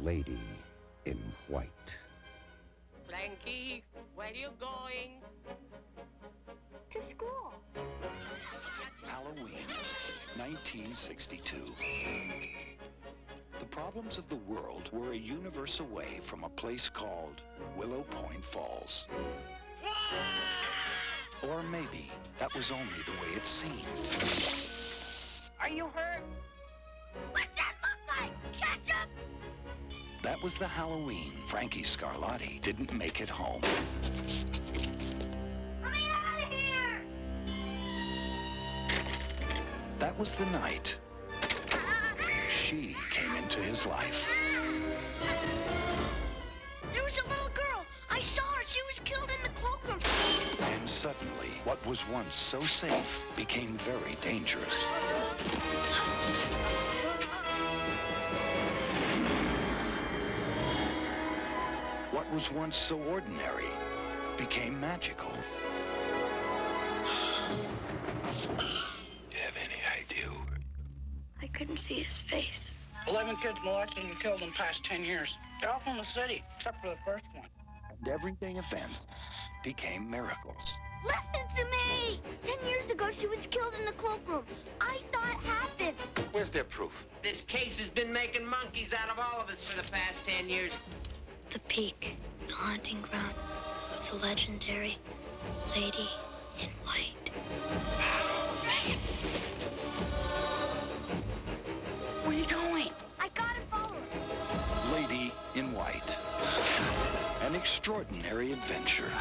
Lady in White. Blanky, where are you going? To school. Halloween, 1962. The problems of the world were a universe away from a place called Willow Point Falls. Or maybe that was only the way it seemed. Are you hurt? What's that look like? Ketchup? That was the Halloween Frankie Scarlatti didn't make it home. Let me out of here! That was the night she came into his life. There was a little girl. I saw her. She was killed in the cloakroom. And suddenly, what was once so safe became very dangerous. What was once so ordinary became magical. Do you have any idea? I couldn't see his face. 11 kids molested and killed in the past 10 years. They're all from the city, except for the first one. And everyday events became miracles. Listen to me! 10 years ago, she was killed in the cloakroom. I saw it happen. Where's their proof? This case has been making monkeys out of all of us for the past 10 years. The peak, the haunting ground of the legendary Lady in White. Where are you going? I gotta follow her. Lady in White. An extraordinary adventure.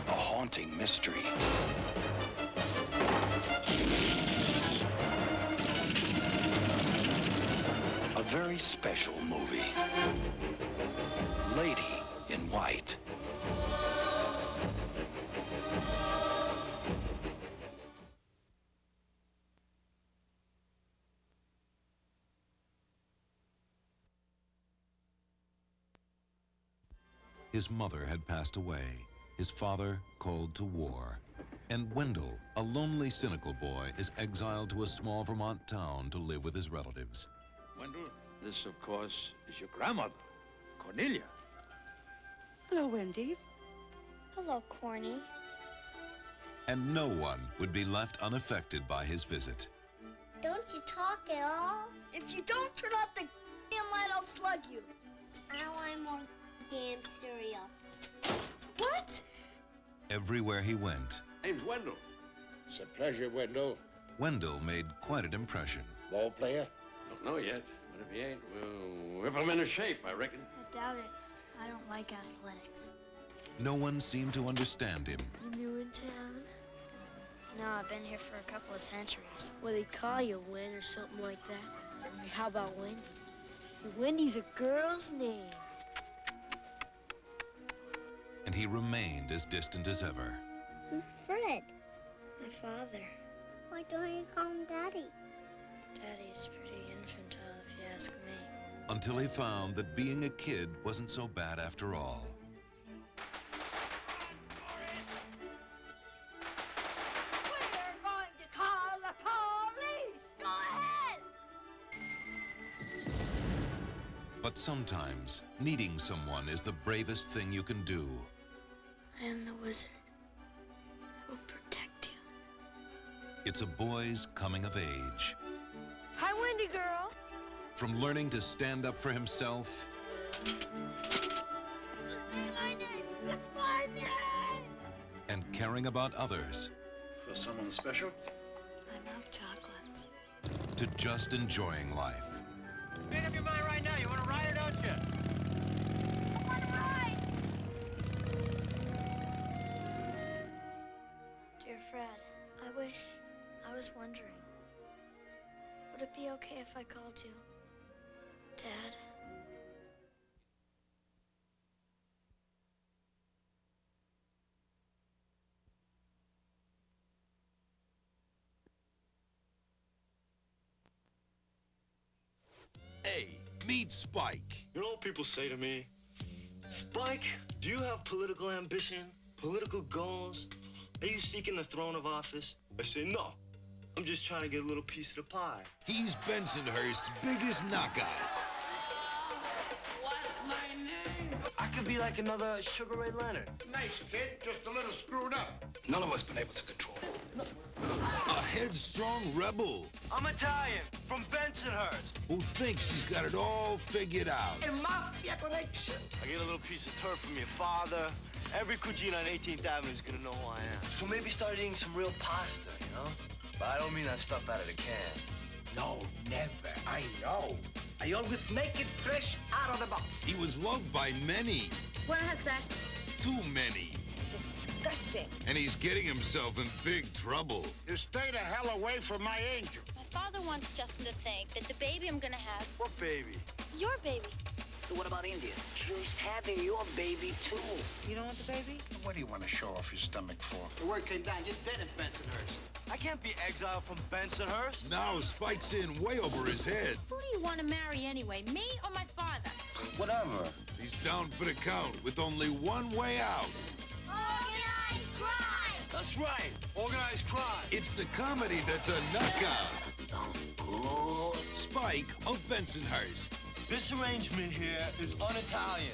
A haunting mystery. A very special movie. Lady in White. His mother had passed away, his father called to war. And Wendell, a lonely, cynical boy, is exiled to a small Vermont town to live with his relatives. Wendell, this, of course, is your grandmother, Cornelia. Hello, Wendy. Hello, Corny. And no one would be left unaffected by his visit. Don't you talk at all? If you don't turn off the damn light, I'll slug you. I want more damn cereal. What? Everywhere he went, Name's Wendell. It's a pleasure, Wendell. Wendell made quite an impression. Ball player? Don't know yet, but if he ain't, we'll whip him into shape, I reckon. I doubt it. I don't like athletics. No one seemed to understand him. You new in town? No, I've been here for a couple of centuries. Well, they call you Wen or something like that. I mean, how about Wendy? Wendy's a girl's name. And he remained as distant as ever. Fred. My father. Why don't you call him Daddy? Daddy's pretty infantile, if you ask me. Until he found that being a kid wasn't so bad after all. We're going to call the police! Go ahead! But sometimes, needing someone is the bravest thing you can do. I am the wizard. I will protect you. It's a boy's coming of age. Hi, Wendy girl. From learning to stand up for himself My name! That's my name! and caring about others, For someone special? I love chocolates. to just enjoying life. Make up your mind right now. You want to ride or don't you? I want to ride! Dear Fred, I was wondering, would it be okay if I called you Dad? Hey, meet Spike. You know what people say to me? Spike, do you have political ambition, political goals? Are you seeking the throne of office? I say, no. I'm just trying to get a little piece of the pie. He's Bensonhurst's biggest knockout. What's my name? I could be like another Sugar Ray Leonard. Nice kid, just a little screwed up. None of us been able to control it. A headstrong rebel I'm Italian, from Bensonhurst. who thinks he's got it all figured out. A mafia connection. I get a little piece of turf from your father. Every cugino on 18th Avenue is gonna know who I am. So maybe start eating some real pasta, you know? But I don't mean that stuff out of the can. No, never. I know. I always make it fresh out of the box. He was loved by many, Wanna have sex? too many, Disgusting. and he's getting himself in big trouble. You stay the hell away from my angel. My father wants Justin to think that the baby I'm gonna have, What baby? your baby. So what about India? She's having your baby, too. You don't want the baby? What do you want to show off your stomach for? The word came down. You're dead in Bensonhurst. I can't be exiled from Bensonhurst. Now Spike's in way over his head. Who do you want to marry anyway, me or my father? Whatever. He's down for the count with only one way out. Organized crime! That's right. Organized crime. It's the comedy that's a knockout. Spike of Bensonhurst. This arrangement here is un-Italian.